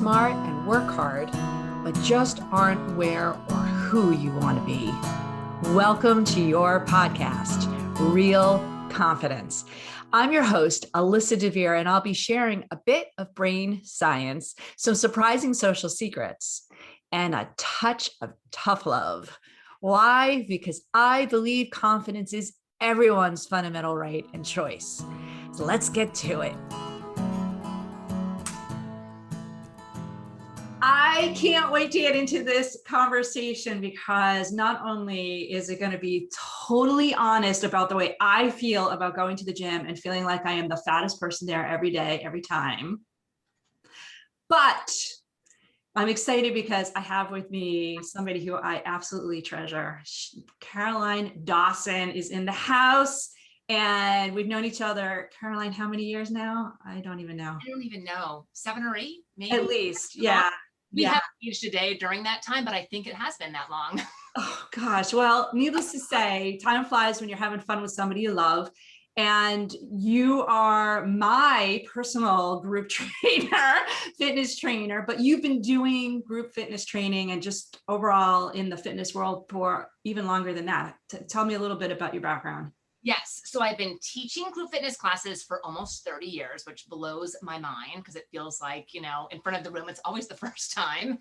smart and work hard, but just aren't where or who you want to be. Welcome to your podcast, Real Confidence. I'm your host, Alyssa DeVere, and I'll be sharing a bit of brain science, some surprising social secrets, and a touch of tough love. Why? Because I believe confidence is everyone's fundamental right and choice. So let's get to it. I can't wait to get into this conversation because not only is it going to be totally honest about the way I feel about going to the gym and feeling like I am the fattest person there every day, every time, but I'm excited because I have with me somebody who I absolutely treasure. Caroline Dawson is in the house. And we've known each other, Caroline, how many years now? I don't even know. I don't even know. 7 or 8, maybe. At least, yeah. We haven't aged a day during that time, but I think it has been that long. Oh gosh. Well, needless to say, time flies when you're having fun with somebody you love. And you are my personal group trainer, fitness trainer, but you've been doing group fitness training and just overall in the fitness world for even longer than that. Tell me a little bit about your background. Yes. So I've been teaching group fitness classes for almost 30 years, which blows my mind because it feels like, in front of the room, it's always the first time.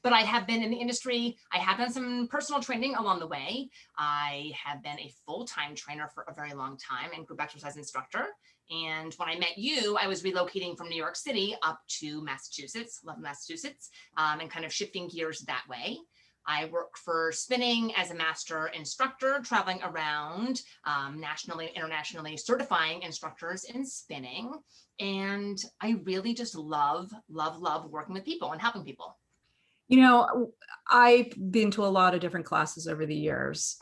But I have been in the industry. I have done some personal training along the way. I have been a full-time trainer for a very long time and group exercise instructor. And when I met you, I was relocating from New York City up to Massachusetts, love Massachusetts, and kind of shifting gears that way. I work for spinning as a master instructor, traveling around nationally and internationally, certifying instructors in spinning. And I really just love working with people and helping people. I've been to a lot of different classes over the years.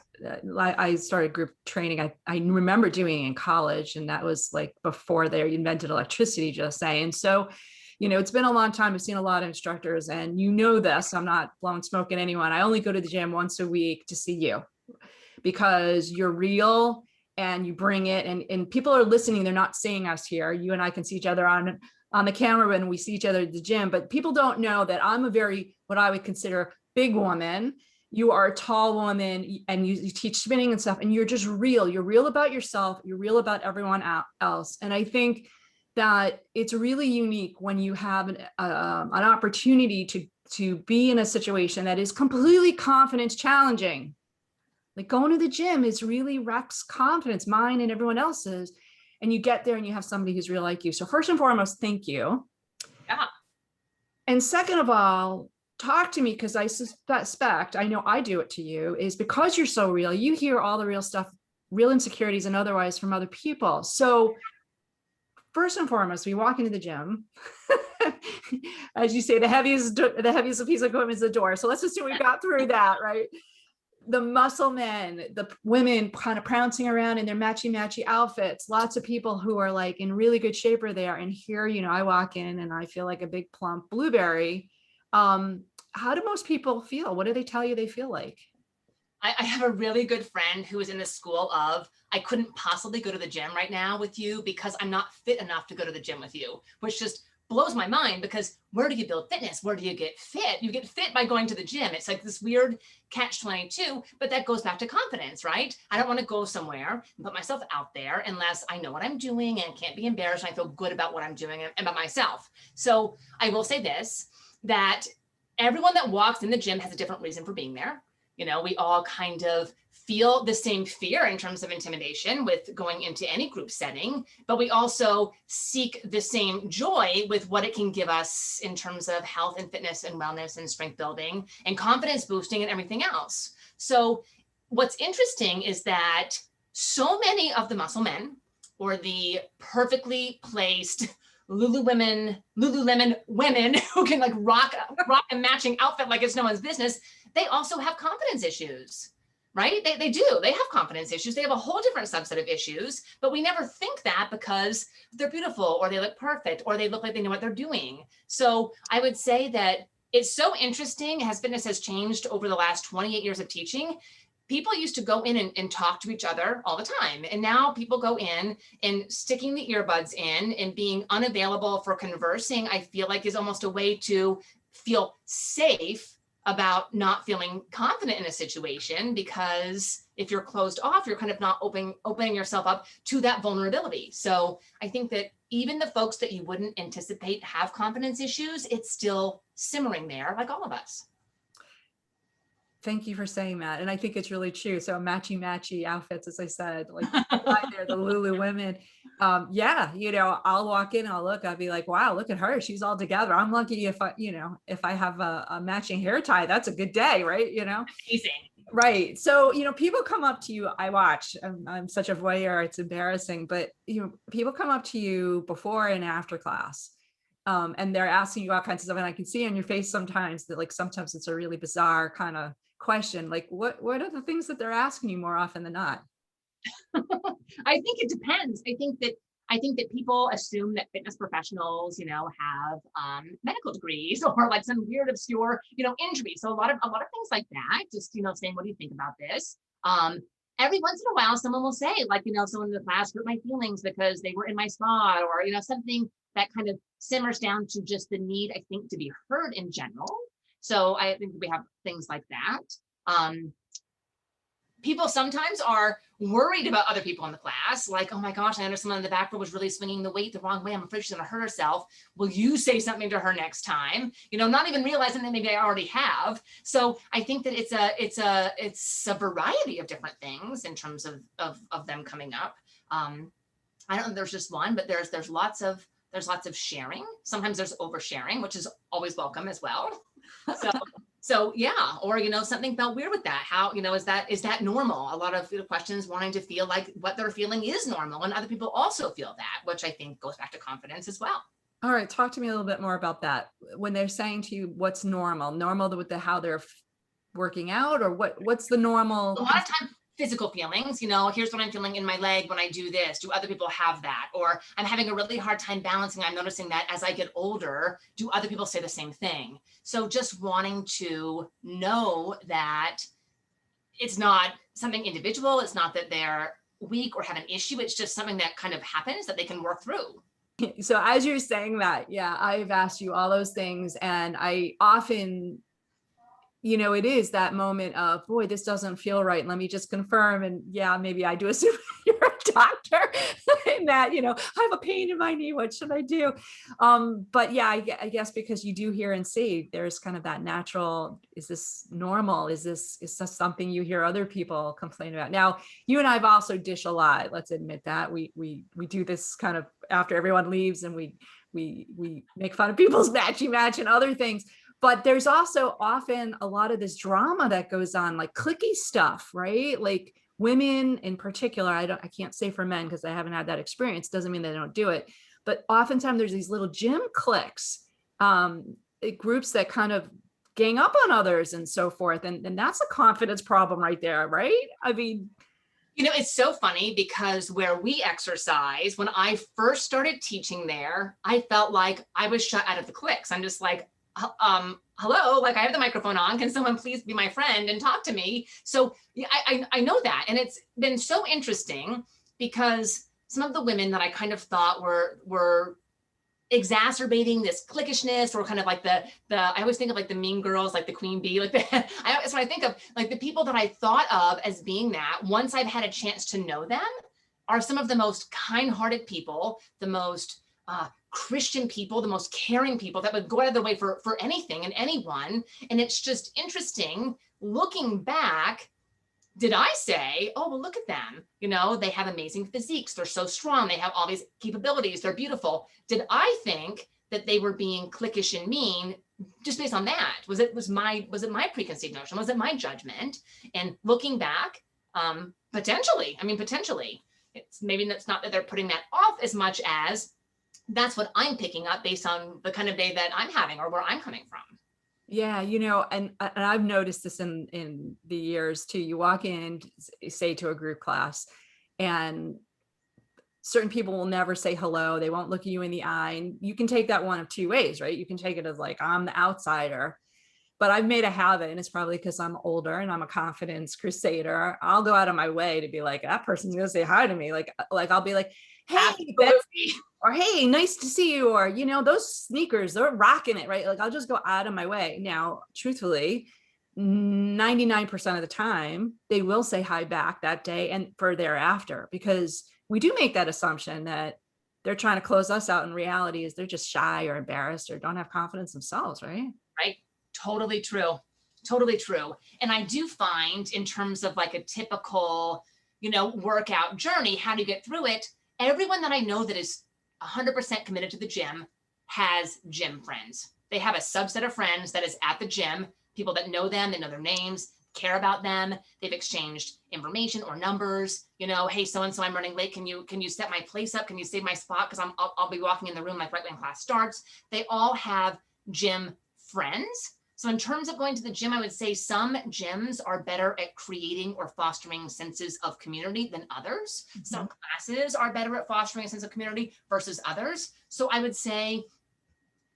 I started group training. I remember doing it in college, and that was like before they invented electricity, just saying. So it's been a long time. I've seen a lot of instructors, and this, I'm not blowing smoke at anyone. I only go to the gym once a week to see you because you're real and you bring it, and people are listening. They're not seeing us here. You and I can see each other on the camera when we see each other at the gym, but people don't know that I'm a very, what I would consider big woman. You are a tall woman and you teach spinning and stuff, and you're just real. You're real about yourself. You're real about everyone else. And I think that it's really unique when you have an opportunity to be in a situation that is completely confidence challenging. Like going to the gym is really wrecks confidence, mine and everyone else's. And you get there and you have somebody who's real like you. So first and foremost, thank you. Yeah. And second of all, talk to me, because I suspect, I know I do it to you, is because you're so real, you hear all the real stuff, real insecurities and otherwise from other people. So first and foremost, we walk into the gym. As you say, the heaviest piece of equipment is the door. So let's assume we got through that, right? The muscle men, the women kind of pouncing around in their matchy-matchy outfits. Lots of people who are like in really good shape are there. And here, I walk in and I feel like a big plump blueberry. How do most people feel? What do they tell you they feel like? I have a really good friend who is in the school of, I couldn't possibly go to the gym right now with you because I'm not fit enough to go to the gym with you, which just blows my mind because where do you build fitness? Where do you get fit? You get fit by going to the gym. It's like this weird catch-22, but that goes back to confidence, right? I don't want to go somewhere and put myself out there unless I know what I'm doing and can't be embarrassed and I feel good about what I'm doing and about myself. So I will say this, that everyone that walks in the gym has a different reason for being there. We all kind of feel the same fear in terms of intimidation with going into any group setting, but we also seek the same joy with what it can give us in terms of health and fitness and wellness and strength building and confidence boosting and everything else. So what's interesting is that so many of the muscle men or the perfectly placed Lululemon women who can like rock a matching outfit like it's no one's business, they also have confidence issues, right? They do. They have confidence issues. They have a whole different subset of issues, but we never think that because they're beautiful or they look perfect or they look like they know what they're doing. So I would say that it's so interesting as fitness has changed over the last 28 years of teaching. people used to go in and talk to each other all the time. And now people go in and sticking the earbuds in and being unavailable for conversing, I feel like is almost a way to feel safe about not feeling confident in a situation, because if you're closed off, you're kind of not opening yourself up to that vulnerability. So I think that even the folks that you wouldn't anticipate have confidence issues, it's still simmering there, like all of us. Thank you for saying that. And I think it's really true. So matchy-matchy outfits, as I said, like there, the Lululemon. Yeah, I'll walk in, I'll be like, wow, look at her. She's all together. I'm lucky if if I have a matching hair tie, that's a good day, right? Amazing. Right. So, people come up to you, I watch, I'm such a voyeur, it's embarrassing, but people come up to you before and after class. And they're asking you all kinds of stuff. And I can see on your face sometimes that sometimes it's a really bizarre kind of question. Like what are the things that they're asking you more often than not? I think it depends. I think that people assume that fitness professionals, have medical degrees or like some weird obscure, injury. So a lot of things like that. Just saying, what do you think about this? Every once in a while, someone will say, like, someone in the class hurt my feelings because they were in my spot, or something that kind of simmers down to just the need, I think, to be heard in general. So I think we have things like that. People sometimes are worried about other people in the class, like, oh my gosh, I understand someone in the back row was really swinging the weight the wrong way. I'm afraid she's gonna hurt herself. Will you say something to her next time? Not even realizing that maybe I already have. So I think that it's a variety of different things in terms of them coming up. I don't know, there's just one, but there's lots of sharing. Sometimes there's oversharing, which is always welcome as well. So yeah, or something felt weird with that. How is that normal? A lot of questions wanting to feel like what they're feeling is normal, and other people also feel that, which I think goes back to confidence as well. All right, talk to me a little bit more about that. When they're saying to you, what's normal with how they're working out, or what's the normal? A lot of times physical feelings, here's what I'm feeling in my leg when I do this. Do other people have that? Or I'm having a really hard time balancing. I'm noticing that as I get older, do other people say the same thing? So just wanting to know that it's not something individual. It's not that they're weak or have an issue. It's just something that kind of happens that they can work through. So as you're saying that, yeah, I've asked you all those things, and I often it is that moment of, boy, this doesn't feel right. Let me just confirm. And yeah, maybe I do assume you're a doctor and that, I have a pain in my knee. What should I do? But yeah, I guess because you do hear and see, there's kind of that natural, is this normal? Is this something you hear other people complain about? Now, you and I've also dish a lot. Let's admit that we do this kind of after everyone leaves, and we make fun of people's matchy-match and other things. But there's also often a lot of this drama that goes on, like cliquey stuff, right? Like women in particular, I can't say for men because I haven't had that experience. Doesn't mean they don't do it. But oftentimes there's these little gym cliques, groups that kind of gang up on others and so forth. And that's a confidence problem right there, right? I mean, it's so funny because where we exercise, when I first started teaching there, I felt like I was shut out of the cliques. I'm just like, hello, like I have the microphone on. Can someone please be my friend and talk to me? So yeah, I know that. And it's been so interesting because some of the women that I kind of thought were exacerbating this cliquishness, or kind of like the I always think of like the mean girls, like the queen bee, like that's what I think of, like the people that I thought of as being that, once I've had a chance to know them, are some of the most kind-hearted people, the most Christian people, the most caring people that would go out of their way for anything and anyone. And it's just interesting looking back. Did I say, oh, well, look at them. They have amazing physiques. They're so strong. They have all these capabilities. They're beautiful. Did I think that they were being cliquish and mean just based on that? Was it my preconceived notion? Was it my judgment? And looking back, potentially. It's maybe that's not that they're putting that off as much as that's what I'm picking up based on the kind of day that I'm having or where I'm coming from. Yeah, and I've noticed this in the years too. You walk in, say to a group class, and certain people will never say hello. They won't look you in the eye. And you can take that one of two ways, right? You can take it as like, I'm the outsider. but I've made a habit, and it's probably because I'm older and I'm a confidence crusader. I'll go out of my way to be like, that person's gonna say hi to me. Like I'll be like, hey, Absolutely. or hey, nice to see you, or those sneakers, they're rocking it, right? Like I'll just go out of my way. Now, truthfully, 99% of the time they will say hi back that day and for thereafter, because we do make that assumption that they're trying to close us out. In reality is they're just shy or embarrassed or don't have confidence themselves, right? Right. Totally true. Totally true. And I do find, in terms of like a typical, workout journey, how do you get through it? Everyone that I know that is 100% committed to the gym has gym friends. They have a subset of friends that is at the gym, people that know them, they know their names, care about them. They've exchanged information or numbers. Hey, so-and-so, I'm running late. Can you set my place up? Can you save my spot? Because I'll be walking in the room like right when class starts. They all have gym friends. So in terms of going to the gym, I would say some gyms are better at creating or fostering senses of community than others. Mm-hmm. Some classes are better at fostering a sense of community versus others. So I would say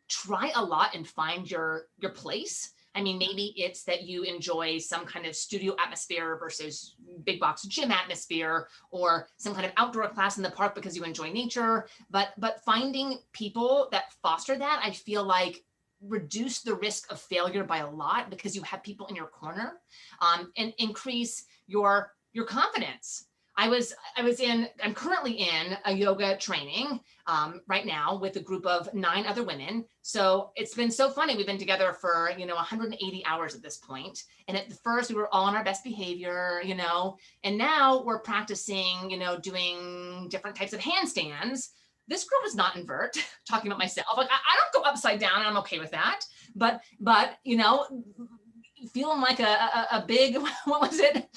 try a lot and find your place. I mean, maybe it's that you enjoy some kind of studio atmosphere versus big box gym atmosphere, or some kind of outdoor class in the park because you enjoy nature. But finding people that foster that, I feel like, reduce the risk of failure by a lot, because you have people in your corner, and increase your confidence. I'm currently in a yoga training right now with a group of 9 other women. So it's been so funny. We've been together for, 180 hours at this point. And at the first we were all on our best behavior, and now we're practicing, doing different types of handstands. This group is not invert, talking about myself. Like I don't go upside down, and I'm okay with that. But feeling like a big, what was it?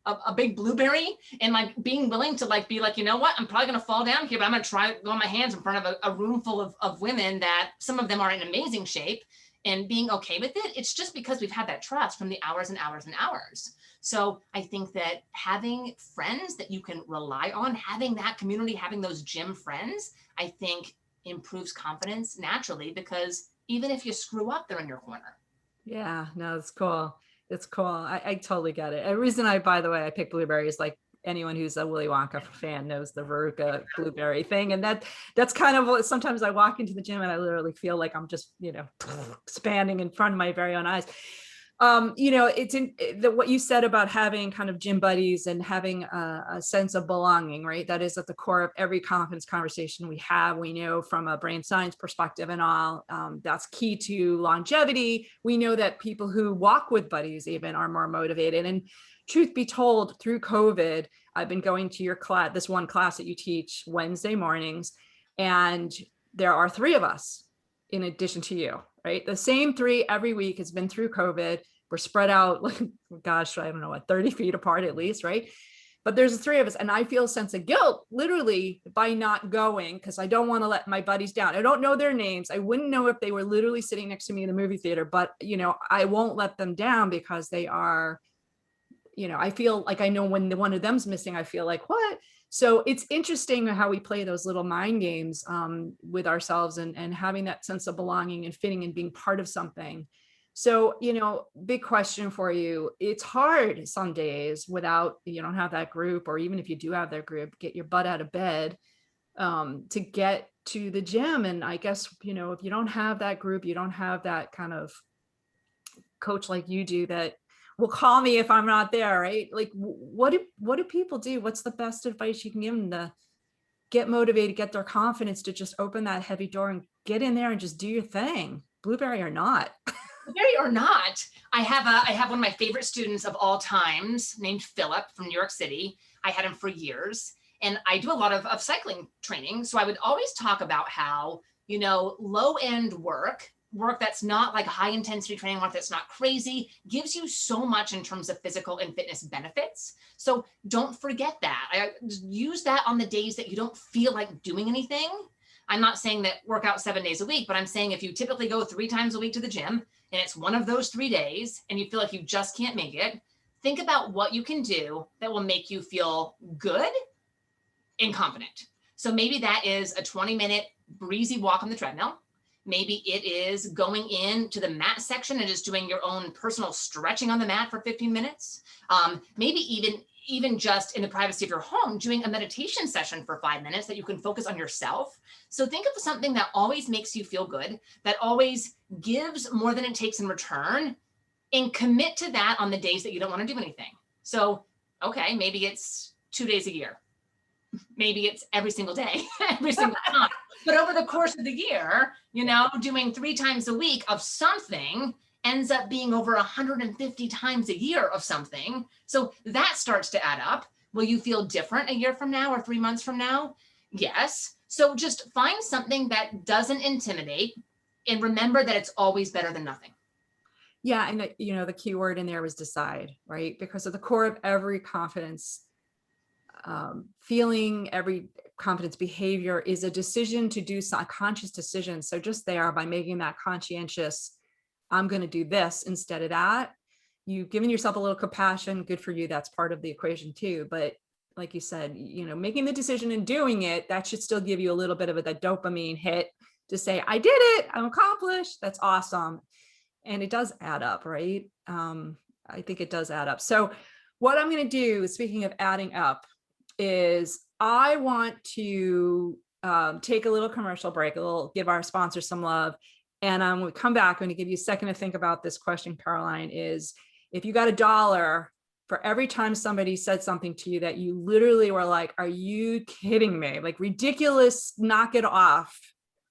A big blueberry, and like being willing to like be like, you know what? I'm probably gonna fall down here, but I'm gonna try go on my hands in front of a room full of women that some of them are in amazing shape, and being okay with it. It's just because we've had that trust from the hours and hours and hours. So I think that having friends that you can rely on, having that community, having those gym friends, I think improves confidence naturally, because even if you screw up, they're in your corner. Yeah, no, it's cool. It's cool. I totally get it. The reason by the way, I picked blueberries, like anyone who's a Willy Wonka fan knows the Veruca blueberry thing. And that's kind of what, sometimes I walk into the gym and I literally feel like I'm just, expanding in front of my very own eyes. It's in what you said about having kind of gym buddies and having a sense of belonging, right? That is at the core of every confidence conversation we have. We know from a brain science perspective and all, that's key to longevity. We know that people who walk with buddies even are more motivated. And truth be told, through COVID, I've been going to your class, this one class that you teach Wednesday mornings, and there are 3 of us in addition to you, right? The same 3 every week. Has been through COVID. We're spread out, like, gosh, I don't know, 30 feet apart at least, right? But there's the 3 of us, and I feel a sense of guilt literally by not going, because I don't want to let my buddies down. I don't know their names. I wouldn't know if they were literally sitting next to me in the movie theater, but I won't let them down, because they are, I feel like I know when one of them's missing, I feel like, what? So it's interesting how we play those little mind games with ourselves, and having that sense of belonging and fitting and being part of something. So, big question for you. It's hard some days without, you don't have that group, or even if you do have that group, get your butt out of bed to get to the gym. And I guess, if you don't have that group, you don't have that kind of coach like you do that will call me if I'm not there, right? Like, what do people do? What's the best advice you can give them to get motivated, get their confidence to just open that heavy door and get in there and just do your thing, blueberry or not? Blueberry or not, I have one of my favorite students of all times named Philip from New York City. I had him for years, and I do a lot of cycling training. So I would always talk about how, low end work that's not like high intensity training, work that's not crazy, gives you so much in terms of physical and fitness benefits. So don't forget that. I use that on the days that you don't feel like doing anything. I'm not saying that work out 7 days a week, but I'm saying if you typically go 3 times a week to the gym, and it's one of those 3 days and you feel like you just can't make it, think about what you can do that will make you feel good and confident. So maybe that is a 20-minute breezy walk on the treadmill. Maybe it is going into the mat section and just doing your own personal stretching on the mat for 15 minutes. Maybe even just in the privacy of your home, doing a meditation session for 5 minutes that you can focus on yourself. So think of something that always makes you feel good, that always gives more than it takes in return, and commit to that on the days that you don't want to do anything. So, okay, maybe it's 2 days a year. Maybe it's every single day, every single time. But over the course of the year, doing 3 times a week of something ends up being over 150 times a year of something. So that starts to add up. Will you feel different a year from now or 3 months from now? Yes. So just find something that doesn't intimidate, and remember that it's always better than nothing. Yeah. And the key word in there was decide, right? Because at the core of every confidence feeling, every confidence behavior is a decision to do a conscious decision. So just there, by making that conscientious, I'm going to do this instead of that, you've given yourself a little compassion. Good for you. That's part of the equation too. But like you said, making the decision and doing it, that should still give you a little bit of that dopamine hit to say, I did it, I'm accomplished. That's awesome. And it does add up, right? I think it does add up. So what I'm going to do, speaking of adding up, is I want to take a little commercial break, give our sponsors some love. And I'm going to come back. I'm going to give you a second to think about this question, Caroline, is if you got $1 for every time somebody said something to you that you literally were like, are you kidding me? Like ridiculous, knock it off.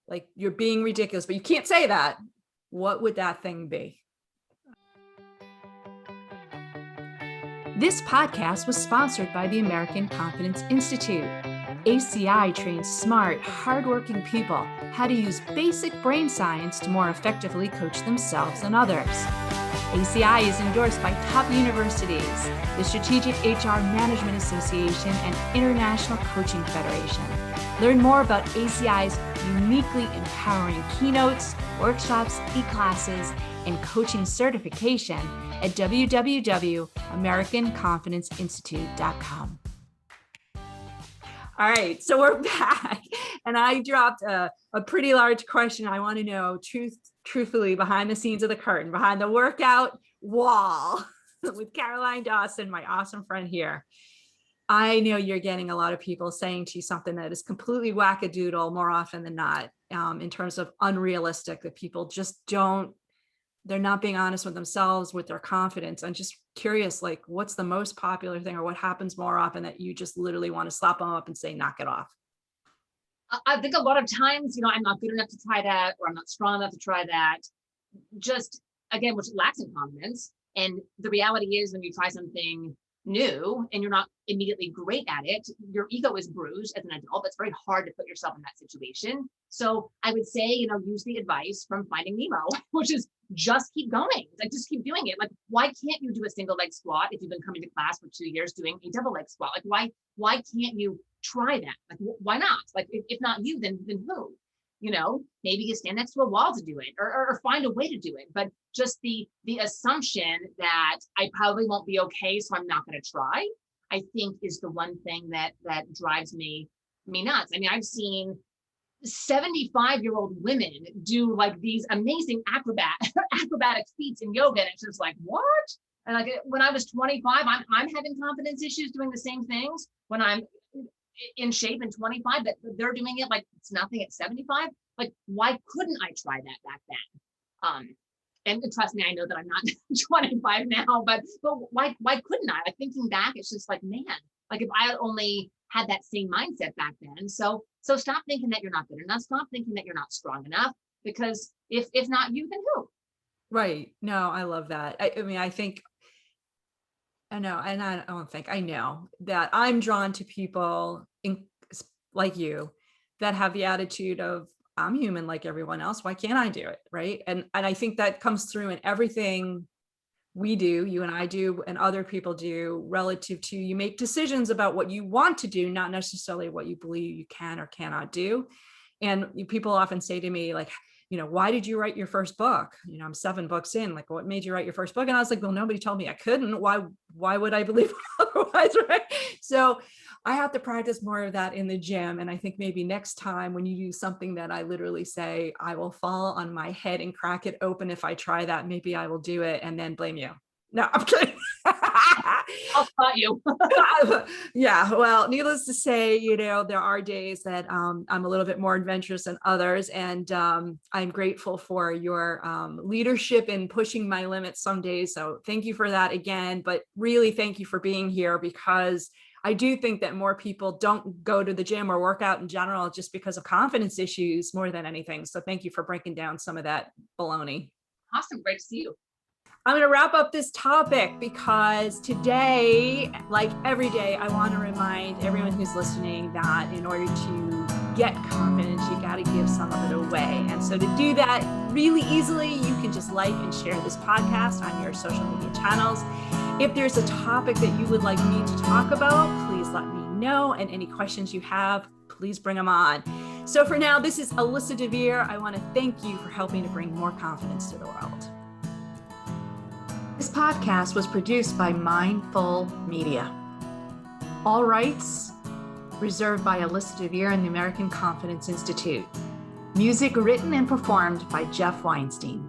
Like you're being ridiculous, but you can't say that. What would that thing be? This podcast was sponsored by the American Confidence Institute. ACI trains smart, hardworking people how to use basic brain science to more effectively coach themselves and others. ACI is endorsed by top universities, the Strategic HR Management Association, and International Coaching Federation. Learn more about ACI's uniquely empowering keynotes, workshops, e-classes, and coaching certification at www.americanconfidenceinstitute.com. All right, so we're back, and I dropped a pretty large question. I want to know truthfully behind the scenes of the curtain, behind the workout wall with Caroline Dawson, my awesome friend here. I know you're getting a lot of people saying to you something that is completely wackadoodle more often than not, in terms of unrealistic, that people just they're not being honest with themselves, with their confidence. I'm just curious, like, what's the most popular thing, or what happens more often that you just literally want to slap them up and say, knock it off? I think a lot of times, I'm not good enough to try that, or I'm not strong enough to try that. Just, again, which lacks in confidence. And the reality is, when you try something new and you're not immediately great at it, your ego is bruised as an adult. It's very hard to put yourself in that situation. So I would say, use the advice from Finding Nemo, which is just keep going. Like, just keep doing it. Like, why can't you do a single leg squat if you've been coming to class for 2 years doing a double leg squat? Like, why can't you try that? Like, why not? Like, if not you, then who? Maybe you stand next to a wall to do it, or find a way to do it. But just the assumption that I probably won't be okay, so I'm not going to try, I think is the one thing that drives me nuts. I mean, I've seen 75-year-old women do like these amazing acrobatic feats in yoga, and it's just like, what? And like, when I was 25, I'm having confidence issues doing the same things when I'm in shape in 25, but they're doing it like it's nothing at 75. Like, why couldn't I try that back then? And trust me, I know that I'm not 25 now, but why couldn't I? Like, thinking back, it's just like, man, like if I only had that same mindset back then. So stop thinking that you're not good enough. Stop thinking that you're not strong enough, because if not you, then who? Right. No, I love that. I mean, I think, I know, and I know that I'm drawn to people like you that have the attitude of, I'm human like everyone else. Why can't I do it? Right. And I think that comes through in everything we do, you and I do, and other people do, relative to, you make decisions about what you want to do, not necessarily what you believe you can or cannot do. And people often say to me, like, why did you write your first book? I'm 7 books in, like, what made you write your first book? And I was like, well, nobody told me I couldn't. Why would I believe otherwise, right? So I have to practice more of that in the gym. And I think maybe next time when you do something that I literally say, I will fall on my head and crack it open if I try that, maybe I will do it and then blame you. No, I'm kidding. I'll spot you. Yeah, well, needless to say, there are days that I'm a little bit more adventurous than others. And I'm grateful for your leadership in pushing my limits some days. So thank you for that again. But really, thank you for being here, because I do think that more people don't go to the gym or work out in general just because of confidence issues more than anything. So thank you for breaking down some of that baloney. Awesome. Great to see you. I'm going to wrap up this topic because today, like every day, I want to remind everyone who's listening that in order to get confidence, you got to give some of it away. And so to do that really easily, you can just like and share this podcast on your social media channels. If there's a topic that you would like me to talk about, please let me know. And any questions you have, please bring them on. So for now, this is Alyssa DeVere. I want to thank you for helping to bring more confidence to the world. This podcast was produced by Mindful Media. All rights reserved by Alyssa DeVere and the American Confidence Institute. Music written and performed by Jeff Weinstein.